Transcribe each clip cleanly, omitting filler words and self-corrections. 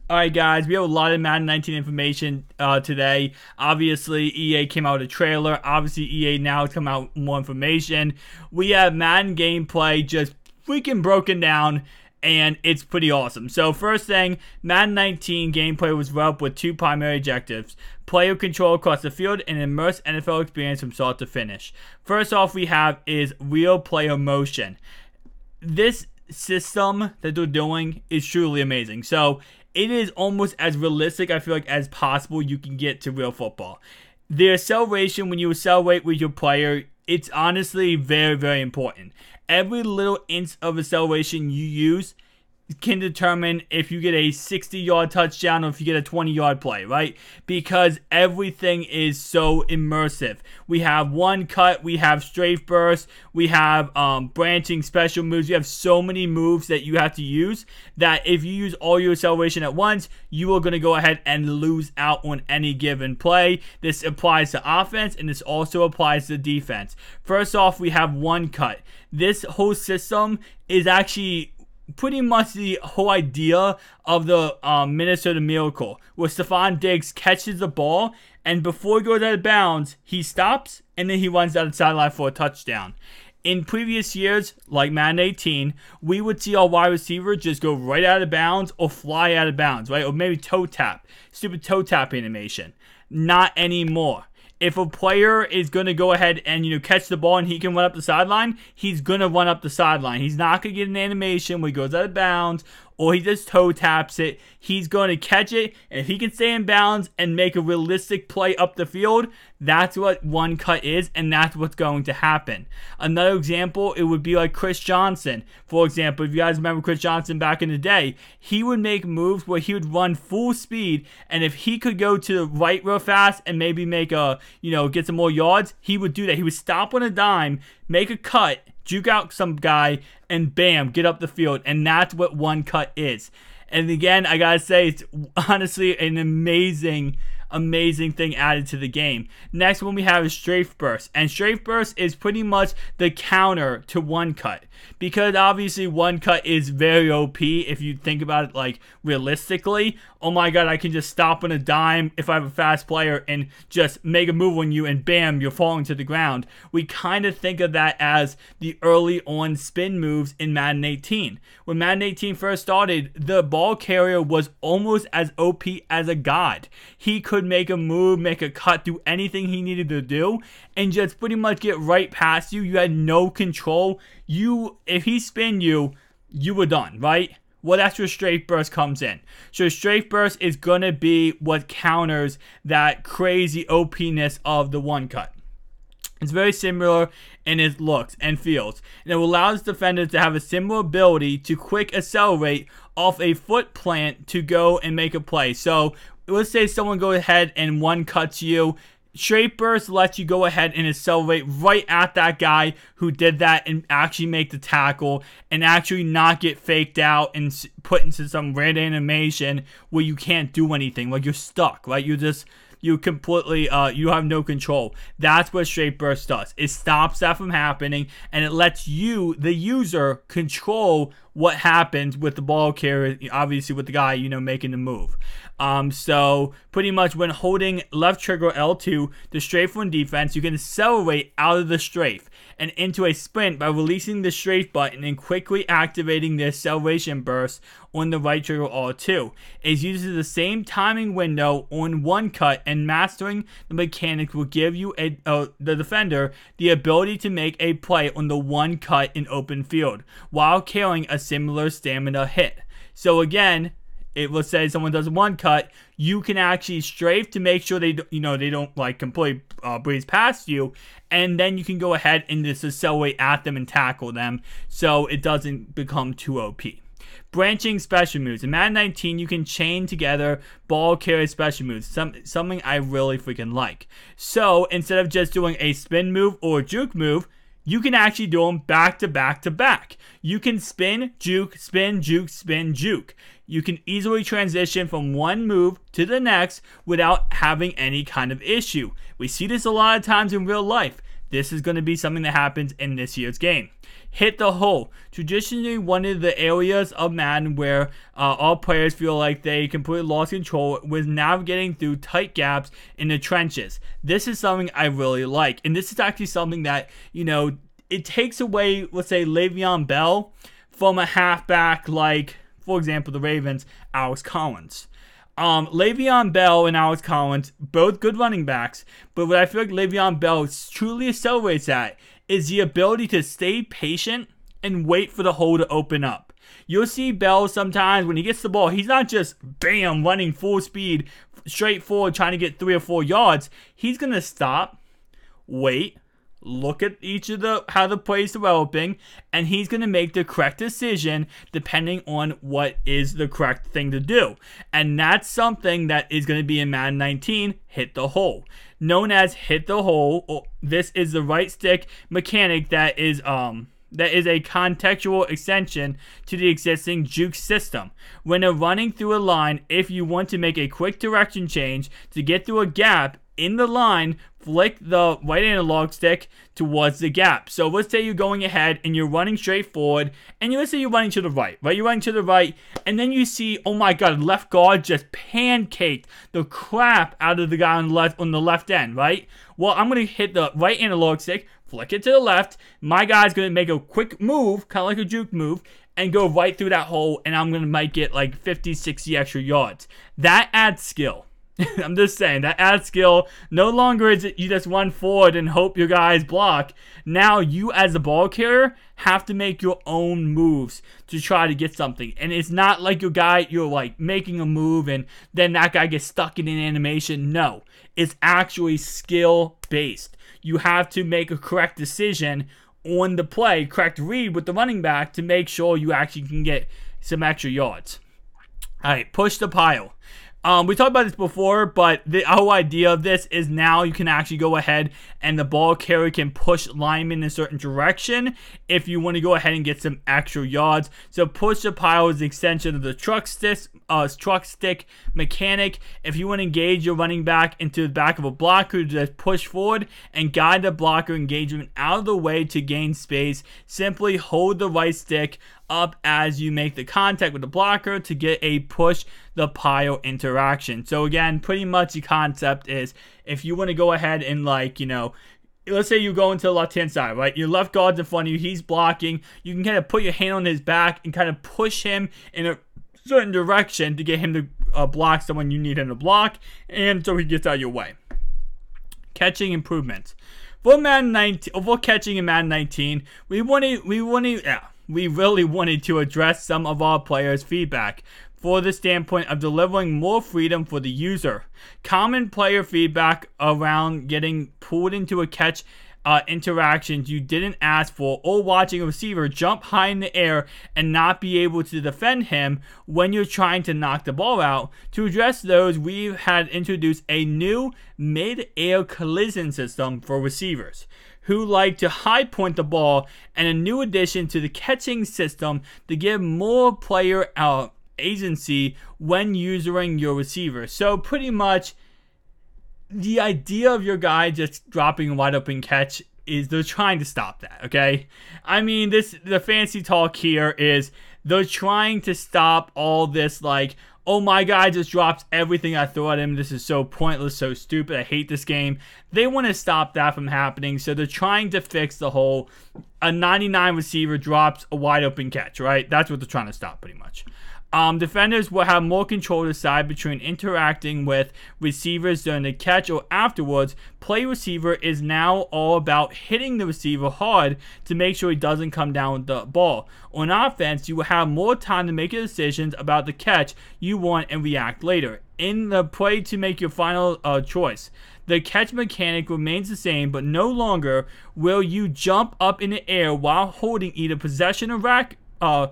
Alright guys, we have a lot of Madden 19 information today. Obviously, EA came out with a trailer. Obviously, EA now has come out with more information. We have Madden gameplay just freaking broken down, and it's pretty awesome. So first thing, Madden 19 gameplay was developed with two primary objectives: player control across the field and immerse NFL experience from start to finish. First off, we have is real player motion. This system that they're doing is truly amazing. So it is almost as realistic, I feel like, as possible you can get to real football. The acceleration, when you accelerate with your player, it's honestly very, very important. Every little inch of acceleration you use can determine if you get a 60-yard touchdown or if you get a 20-yard play, right? Because everything is so immersive. We have one cut, we have strafe burst, we have branching special moves. You have so many moves that you have to use that if you use all your acceleration at once, you are going to go ahead and lose out on any given play. This applies to offense, and this also applies to defense. First off, we have one cut. This whole system is actually pretty much the whole idea of the Minnesota Miracle, where Stephon Diggs catches the ball, and before he goes out of bounds, he stops, and then he runs out of the sideline for a touchdown. In previous years, like Madden 18, we would see our wide receiver just go right out of bounds or fly out of bounds, right? Or maybe toe tap. Stupid toe tap animation. Not anymore. If a player is going to go ahead and, catch the ball and he can run up the sideline, he's going to run up the sideline. He's not going to get an animation where he goes out of bounds or he just toe taps it. He's going to catch it, and if he can stay in bounds and make a realistic play up the field, that's what one cut is, and that's what's going to happen. Another example, it would be like Chris Johnson. For example, if you guys remember Chris Johnson back in the day, he would make moves where he would run full speed, and if he could go to the right real fast and maybe make a, get some more yards, he would do that. He would stop on a dime, make a cut, juke out some guy, and bam, get up the field. And that's what one cut is. And again, I gotta say, it's honestly an amazing thing added to the game. Next one we have is strafe burst, and strafe burst is pretty much the counter to one cut, because obviously one cut is very OP if you think about it like realistically. Oh my god, I can just stop on a dime if I have a fast player and just make a move on you, and bam, you're falling to the ground. We kind of think of that as the early on spin moves in Madden 18. When Madden 18 first started, the ball carrier was almost as OP as a god. He could make a move, make a cut, do anything he needed to do, and just pretty much get right past you. You had no control. If he spin you, you were done, right? Well, that's where strafe burst comes in. So strafe burst is going to be what counters that crazy OP-ness of the one cut. It's very similar in its looks and feels, and it allows defenders to have a similar ability to quick accelerate off a foot plant to go and make a play. So let's say someone goes ahead and one cuts you. Strafe burst lets you go ahead and accelerate right at that guy who did that and actually make the tackle, and actually not get faked out and put into some random animation where you can't do anything, like you're stuck, right? You completely, you have no control. That's what strafe burst does. It stops that from happening, and it lets you, the user, control what happens with the ball carrier, obviously with the guy, making the move. So pretty much when holding left trigger L2, the strafe one defense, you can accelerate out of the strafe and into a sprint by releasing the strafe button and quickly activating the acceleration burst on the right trigger R2. It uses the same timing window on one cut, and mastering the mechanics will give you the defender the ability to make a play on the one cut in open field while carrying a similar stamina hit. So again, let's say someone does one cut, you can actually strafe to make sure they don't like completely breeze past you, and then you can go ahead and just accelerate at them and tackle them so it doesn't become too OP. Branching special moves. In Madden 19, you can chain together ball carrier special moves, something I really freaking like. So instead of just doing a spin move or a juke move, you can actually do them back to back to back. You can spin, juke, spin, juke, spin, juke. You can easily transition from one move to the next without having any kind of issue. We see this a lot of times in real life. This is going to be something that happens in this year's game. hit the hole. Traditionally, one of the areas of Madden where all players feel like they completely lost control was navigating through tight gaps in the trenches. This is something I really like. And this is actually something that, you know, it takes away, let's say, Le'Veon Bell from a halfback like, for example, the Ravens, Alex Collins. Le'Veon Bell and Alex Collins, both good running backs, but what I feel like Le'Veon Bell truly accelerates at is the ability to stay patient and wait for the hole to open up. You'll see Bell sometimes when he gets the ball, he's not just bam running full speed straight forward trying to get 3 or 4 yards. He's gonna stop, wait, look at each of how the play is developing, and he's going to make the correct decision depending on what is the correct thing to do. And that's something that is going to be in Madden 19, hit the hole. Known as hit the hole, this is the right stick mechanic that is a contextual extension to the existing juke system. When they're running through a line, if you want to make a quick direction change to get through a gap in the line, flick the right analog stick towards the gap. So let's say you're going ahead and you're running straight forward, and let's say you're running to the right, You're running to the right, and then you see, oh my god, left guard just pancaked the crap out of the guy on the left end, right? Well, I'm going to hit the right analog stick, flick it to the left. My guy's going to make a quick move, kind of like a juke move, and go right through that hole, and I'm going to might get like 50, 60 extra yards. That adds skill. I'm just saying, that adds skill. No longer is it you just run forward and hope your guys block. Now you as a ball carrier have to make your own moves to try to get something. And it's not like you're like making a move and then that guy gets stuck in an animation. No, it's actually skill based. You have to make a correct decision on the play, correct read with the running back to make sure you actually can get some extra yards. All right, push the pile. We talked about this before, but the whole idea of this is now you can actually go ahead and the ball carrier can push linemen in a certain direction if you want to go ahead and get some extra yards. So push the pile is the extension of the truck stick mechanic. If you want to engage your running back into the back of a blocker, just push forward and guide the blocker engagement out of the way to gain space. Simply hold the right stick up as you make the contact with the blocker to get a push the pile interaction. So again, pretty much the concept is if you want to go ahead and like, you know, let's say you go into the left-hand side, right? Your left guard's in front of you, he's blocking. You can kind of put your hand on his back and kind of push him in a certain direction to get him to block someone you need him to block, and so he gets out of your way. Catching improvements. For Madden 19, for catching in Madden 19, we really wanted to address some of our players' feedback for the standpoint of delivering more freedom for the user. Common player feedback around getting pulled into a catch interactions you didn't ask for, or watching a receiver jump high in the air and not be able to defend him when you're trying to knock the ball out. To address those, we had introduced a new mid-air collision system for receivers who like to high point the ball, and a new addition to the catching system to give more player agency when using your receiver. So pretty much the idea of your guy just dropping a wide open catch is they're trying to stop that, okay? I mean, the fancy talk here is they're trying to stop all this like, oh, my guy just drops everything I throw at him. This is so pointless, so stupid. I hate this game. They want to stop that from happening, so they're trying to fix the whole a 99 receiver drops a wide open catch, right? That's what they're trying to stop pretty much. Defenders will have more control to decide between interacting with receivers during the catch or afterwards. Play receiver is now all about hitting the receiver hard to make sure he doesn't come down with the ball. On offense, you will have more time to make your decisions about the catch you want and react later in the play to make your final choice. The catch mechanic remains the same, but no longer will you jump up in the air while holding either possession or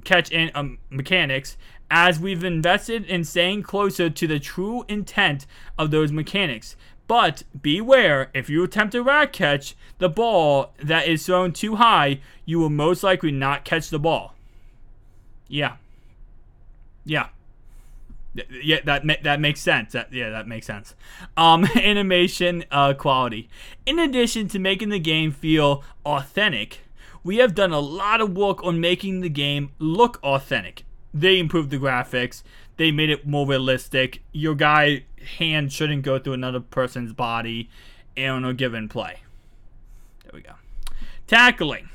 catch in mechanics, as we've invested in staying closer to the true intent of those mechanics. But beware, if you attempt to rack catch the ball that is thrown too high, you will most likely not catch the ball. Yeah, that makes sense. That makes sense. Animation quality. In addition to making the game feel authentic, we have done a lot of work on making the game look authentic. They improved the graphics. They made it more realistic. Your guy hand shouldn't go through another person's body on a given play. There we go. Tackling.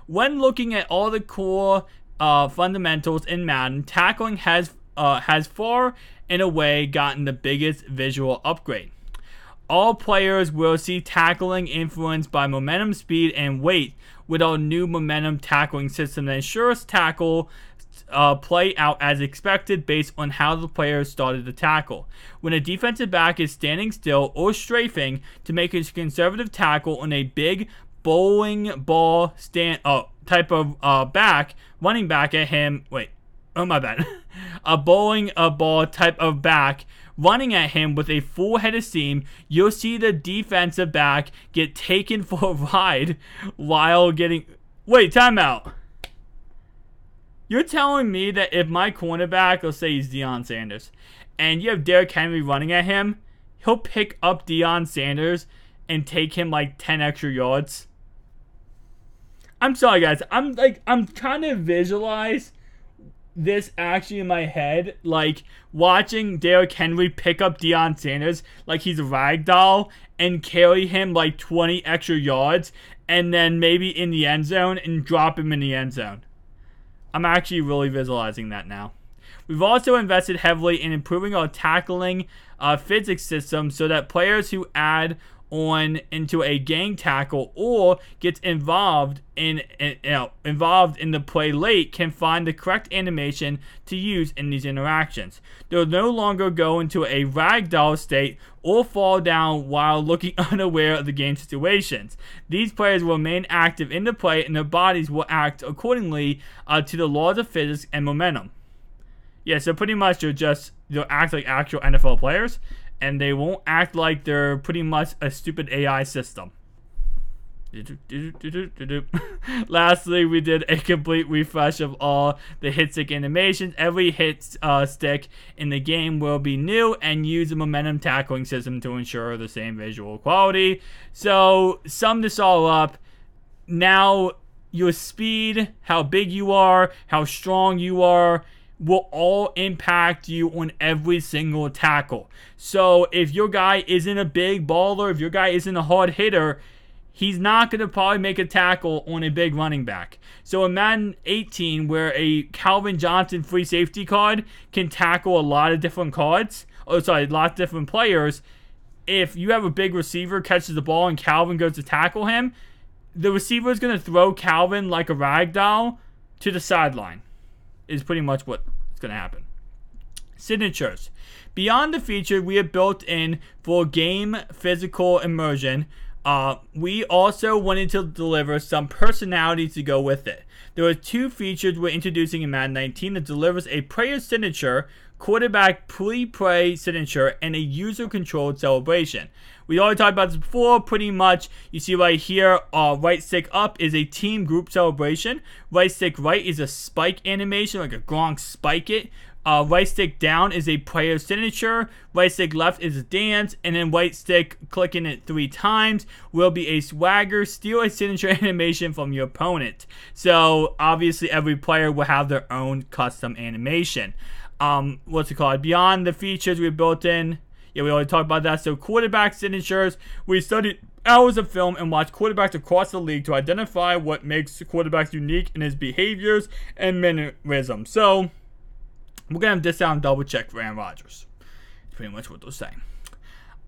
When looking at all the core fundamentals in Madden, tackling has far and away gotten the biggest visual upgrade. All players will see tackling influenced by momentum, speed, and weight with our new momentum tackling system that ensures tackle play out as expected based on how the player started the tackle. When a defensive back is standing still or strafing to make a conservative tackle on a big bowling ball type of back, running back at him, a bowling ball type of back running at him with a full head of steam, you'll see the defensive back get taken for a ride while getting... Wait, timeout. You're telling me that if my cornerback, let's say he's Deion Sanders, and you have Derrick Henry running at him, he'll pick up Deion Sanders and take him like 10 extra yards? I'm sorry, guys. I'm trying to visualize this actually in my head, like watching Derrick Henry pick up Deion Sanders like he's a rag doll and carry him like 20 extra yards and then maybe in the end zone and drop him in the end zone. I'm actually really visualizing that now. We've also invested heavily in improving our tackling physics system so that players who add on into a gang tackle or gets involved in the play late can find the correct animation to use in these interactions. They'll no longer go into a ragdoll state or fall down while looking unaware of the game situations. These players will remain active in the play and their bodies will act accordingly to the laws of physics and momentum. Yeah, so pretty much they'll act like actual NFL players, and they won't act like they're pretty much a stupid AI system. Lastly, we did a complete refresh of all the hit stick animations. Every hit stick in the game will be new and use a momentum tackling system to ensure the same visual quality. So, sum this all up. Now, your speed, how big you are, how strong you are, will all impact you on every single tackle. So if your guy isn't a big baller, if your guy isn't a hard hitter, he's not going to probably make a tackle on a big running back. So in Madden 18, where a Calvin Johnson free safety card can tackle a lot of different lots of different players, if you have a big receiver catches the ball and Calvin goes to tackle him, the receiver is going to throw Calvin like a rag doll to the sideline. Is pretty much what's going to happen. Signatures. Beyond the feature we have built in for game physical immersion, we also wanted to deliver some personality to go with it. There are two features we're introducing in Madden 19 that delivers a player signature, quarterback pre-play signature, and a user-controlled celebration. We already talked about this before. Pretty much, you see right here, right stick up is a team group celebration. Right stick right is a spike animation, like a Gronk spike it. Right stick down is a player signature. Right stick left is a dance. And then right stick clicking it 3 times will be a swagger, steal a signature animation from your opponent. So, obviously, every player will have their own custom animation. Beyond the features we built in, yeah, we already talked about that. So quarterback signatures, we studied hours of film and watched quarterbacks across the league to identify what makes quarterbacks unique in his behaviors and mannerisms. So we're going to have discount double check for Aaron Rodgers. That's pretty much what they're saying.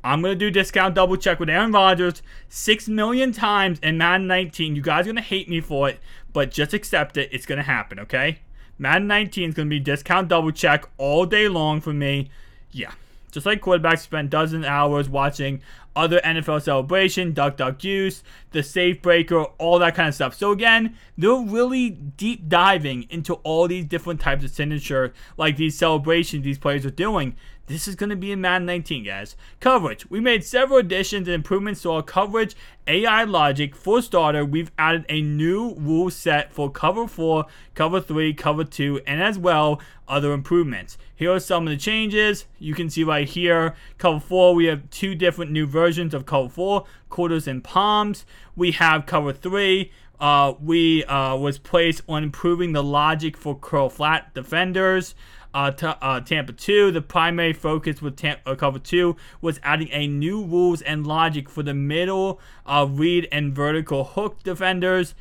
I'm going to do discount double check with Aaron Rodgers 6 million times in Madden 19. You guys are going to hate me for it, but just accept it. It's going to happen, okay? Madden 19 is going to be discount double check all day long for me. Yeah. Just like quarterbacks spend dozens of hours watching other NFL celebration, duck, duck, goose, the safe breaker, all that kind of stuff. So again, they're really deep diving into all these different types of signature, like these celebrations these players are doing. This is going to be in Madden 19, guys. Coverage. We made several additions and improvements to our coverage AI logic. For starter, we've added a new rule set for cover 4, cover 3, cover 2, and as well, other improvements. Here are some of the changes. You can see right here, cover 4, we have 2 different new versions of cover 4, quarters and palms. We have cover 3. was placed on improving the logic for curl flat defenders. Tampa 2, the primary focus with cover 2 was adding a new rules and logic for the middle read and vertical hook defenders.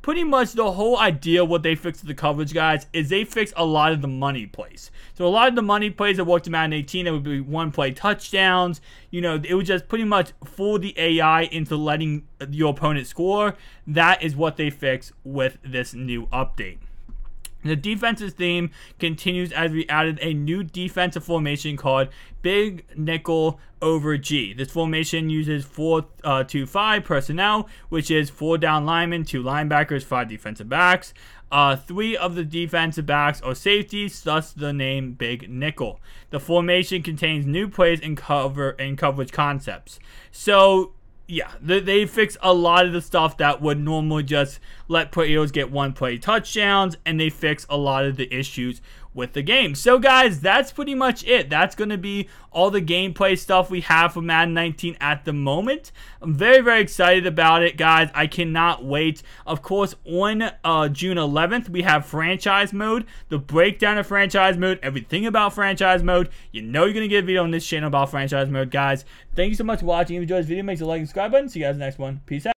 Pretty much the whole idea what they fixed with the coverage, guys, is they fixed a lot of the money plays. So a lot of the money plays that worked in Madden 18, it would be one play touchdowns. You know, it would just pretty much fool the AI into letting your opponent score. That is what they fixed with this new update. The defensive theme continues as we added a new defensive formation called Big Nickel over G. This formation uses 4-2-5 personnel, which is 4 down linemen, 2 linebackers, 5 defensive backs. 3 of the defensive backs are safeties, thus the name Big Nickel. The formation contains new plays and coverage concepts. So yeah, they fix a lot of the stuff that would normally just let players get one play touchdowns, and they fix a lot of the issues with the game. So guys, that's pretty much it. That's going to be all the gameplay stuff we have for Madden 19 at the moment. I'm very, very excited about it, guys. I cannot wait. Of course, on June 11th, we have franchise mode, the breakdown of franchise mode, everything about franchise mode. You know you're going to get a video on this channel about franchise mode, guys. Thank you so much for watching. If you enjoyed this video, make sure to like and subscribe button. See you guys in the next one. Peace out.